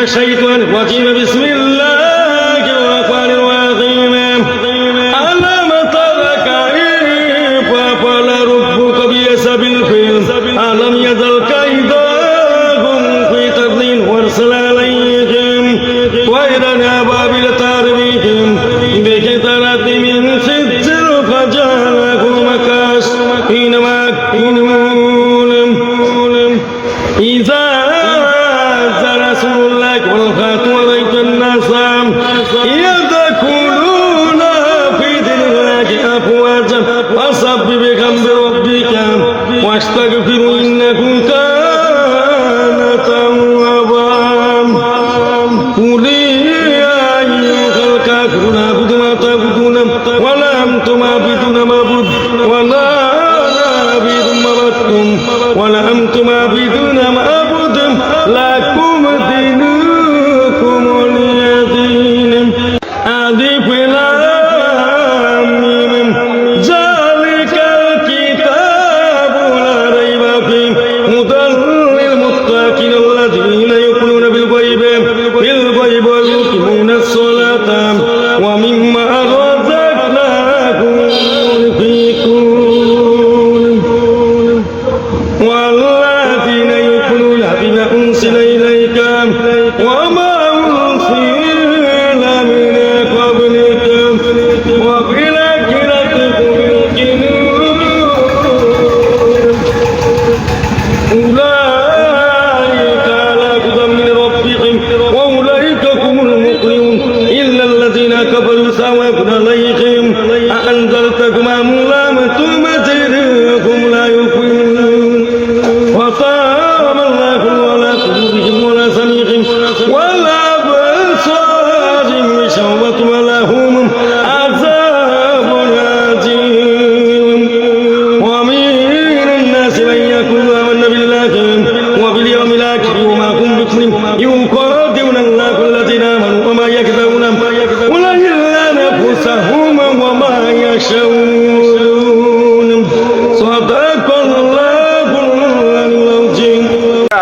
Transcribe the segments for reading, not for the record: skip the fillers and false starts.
الشيطان الرجيم بسم الله الرحمن الرحيم ألم تر كيف فعل ربك بأصحاب الفيل ألم يجعل كيدهم في تضليل وأرسل عليهم طيرا أبابيل ترميهم بحجارة من سجيل فجعلهم كعصف مأكول إذا رسول الله والخات ورأيت الناس يدخلون في دين الله أفواجا فسبح بحمد ربك واستغفره إنه كان توابا قل يا أيها الكافرون اعبدوا ما تعبدون ولا أنتم عابدون ما أعبد ولا أنا عابد ما عبدتم ولا أنتم عابدون ما أعبد لكم دينكم ولي دين ألف لام ميم ذلك الكتاب لا ريب فيه هدى للمتقين الذين يؤمنون بالغيب ويقيمون الصلاة ومما رزقناهم ينفقون والذين يؤمنون بما أنزل إليك وما أنزل من قبلك وبالآخرة هم يوقنون أولئك على هدى من ربهم وأولئك هم المفلحون إلا الذين كفروا سواء عليهم أأنذرتهم أم لم تنذرهم لا يؤمنون وطاب الله على قلوبهم ولا سميعهم ولا أبصارهم غشاوة ولهم عذاب عظيم ومن الناس من يقول آمنا بالله وباليوم الآخر وما هم بمؤمنين يخادعون الله الذين آمنوا وما يكذبون ولا إلا أنفسهم وما يشعرون صدق الله العظيم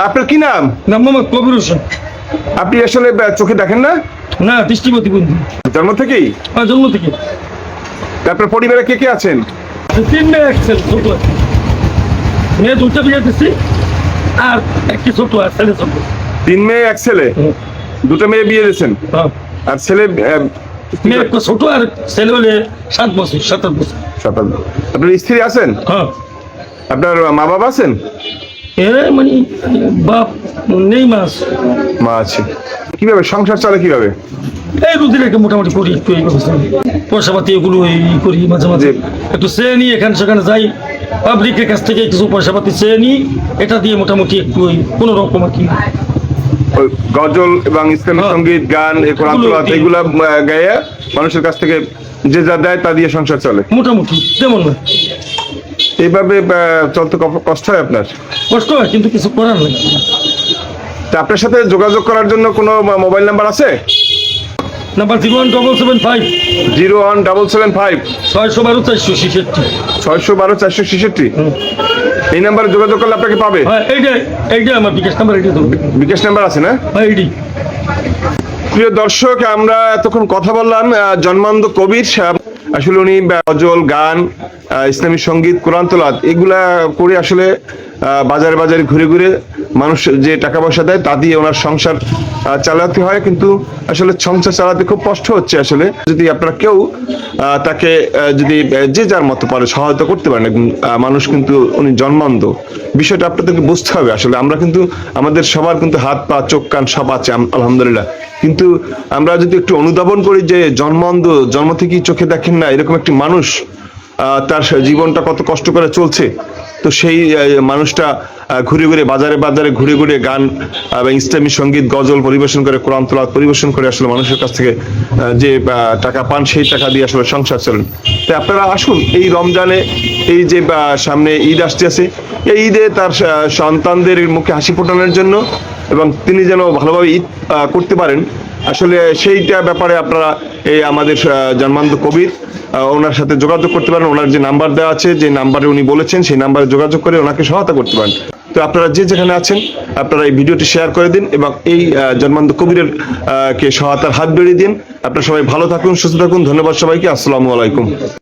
আপনার কি নাম? নাম মোহাম্মদ কবির হোসেন। আপনি আসলে চোখে দেখেন না? না, দৃষ্টি প্রতিবন্ধী জন্ম থেকেই? জন্ম থেকে। আপনার পরিবারে কে কে আছেন? 3 মেয়ে এক ছেলে, ছোট আছে। মেয়ে 2টা বিয়ে দিচ্ছি আর একটি ছোট আর ছেলে ছোট। 3 মেয়ে 1 ছেলে, 2টা মেয়ে বিয়ে দিয়েছেন হ্যাঁ। আর ছেলে মেয়ে একটা ছোট আর ছেলে হলে 7 বছর 7 বছর। আপনার স্ত্রী আছেন? হ্যাঁ। আপনার মা বাবা আছেন? মানে বাপ নেই, মাস মা আছে। কিভাবে সংসার চলে কিভাবে? এই রুদি রেখে মোটামুটি করি, একটু এই পয়সা পাতি এগুলো এই করি, মাঝে মাঝে একটু চেয়ে নিই, এখানে সেখানে যাই, পাবলিকের কাছ থেকে কিছু পয়সা পাতি চেয়ে নিই, এটা দিয়ে মোটামুটি একটু ওই কোনো রকম আর কি ওই গজল এবং ইসলামী সঙ্গীত গান কোরআন তেলাওয়াত এগুলা গায়ে মানুষের কাছ থেকে যে যা দেয় তা দিয়ে সংসার চলে মোটামুটি, তেমন না। এইভাবে চলতে কষ্ট হয় আপনার? কষ্ট হয়, কিন্তু কিছু করার নেই। তা আপনার সাথে যোগাযোগ করার জন্য কোনো মোবাইল নাম্বার আছে? নাম্বার 01775 01775 612 466। 612 466। এই নাম্বারে যোগাযোগ করলে আপনাকে পাবে? হ্যাঁ, এইটা আমার বিকাশ নাম্বার, এইটা ধরবে। বিকাশ নাম্বার আছে না? হ্যাঁ, এইটি। প্রিয় দর্শক, আমরা এতক্ষণ কথা বললাম জন্মান্ধ কবির সাহেব। আসলে উনি গজল গান ইসলামী সঙ্গীত কোরআন তেলাওয়াত এগুলা করে আসলে বাজারে বাজারে ঘুরে ঘুরে মানুষ যে টাকা পয়সা দেয় তা দিয়ে ওনার সংসার চালাতে হয়, কিন্তু আসলে সংসার চালাতে খুব কষ্ট হচ্ছে। আসলে যদি আপনারা কেউ তাকে যদি যে যার মতো পারে সহায়তা করতে পারেন, মানুষ কিন্তু উনি জন্মান্ধ, বিষয়টা আপনাদেরকে বুঝতে হবে। আসলে আমরা কিন্তু আমাদের সবার কিন্তু হাত পা চোখ কান সব আছে আলহামদুলিল্লাহ, কিন্তু আমরা যদি একটু অনুধাবন করি যে জন্মান্ধ, জন্ম থেকেই চোখে দেখেন না এরকম একটি মানুষ, তার জীবনটা কত কষ্ট করে চলছে, তো সেই মানুষটা ঘুরে ঘুরে বাজারে বাজারে ঘুরে ঘুরে গান এবং ইসলামী সঙ্গীত গজল পরিবেশন করে, কোরআন তেলাওয়াত পরিবেশন করে আসলে মানুষের কাছ থেকে যে টাকা পান সেই টাকা দিয়ে আসলে সংসার চলেন। তাই আপনারা আসুন এই রমজানে, এই যে সামনে ঈদ আসতে আছে, এই ঈদে তার সন্তানদের মুখে হাসি ফোটানোর জন্য এবং তিনি যেন ভালোভাবে ঈদ করতে পারেন, আসলে সেইটা ব্যাপারে আপনারা এই আমাদের জন্মান্ধ কবির ওনার সাথে যোগাযোগ করতে পারেন। ওনার যে নাম্বার দেওয়া আছে, যে নাম্বারে উনি বলেছেন সেই নাম্বারে যোগাযোগ করে ওনাকে সহায়তা করতে পারেন। তো আপনারা যে যেখানে আছেন আপনারা এই ভিডিওটি শেয়ার করে দিন এবং এই জন্মান্ধ কবিরের কে সহায়তার হাত বেড়িয়ে দিন। আপনারা সবাই ভালো থাকুন, সুস্থ থাকুন। ধন্যবাদ সবাইকে। আসসালামু আলাইকুম।